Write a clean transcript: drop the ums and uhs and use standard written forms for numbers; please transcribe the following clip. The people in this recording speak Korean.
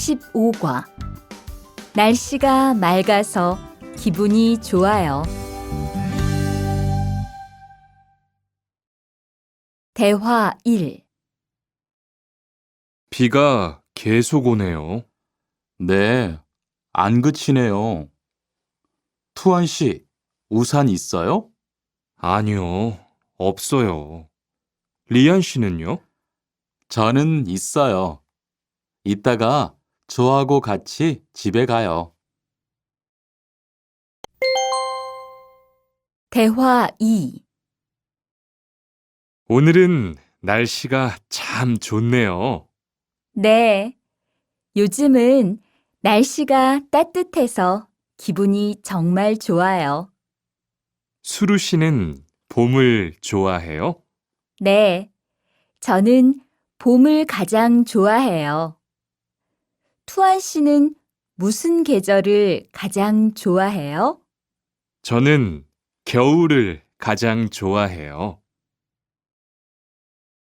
15과. 날씨가 맑아서 기분이 좋아요. 대화 1. 비가 계속 오네요. 네, 안 그치네요. 투안 씨, 우산 있어요? 아니요, 없어요. 리안 씨는요? 저는 있어요. 이따가 저하고 같이 집에 가요. 대화 2. 오늘은 날씨가 참 좋네요. 네. 요즘은 날씨가 따뜻해서 기분이 정말 좋아요. 수루 씨는 봄을 좋아해요? 네. 저는 봄을 가장 좋아해요. 투안 씨는 무슨 계절을 가장 좋아해요? 저는 겨울을 가장 좋아해요.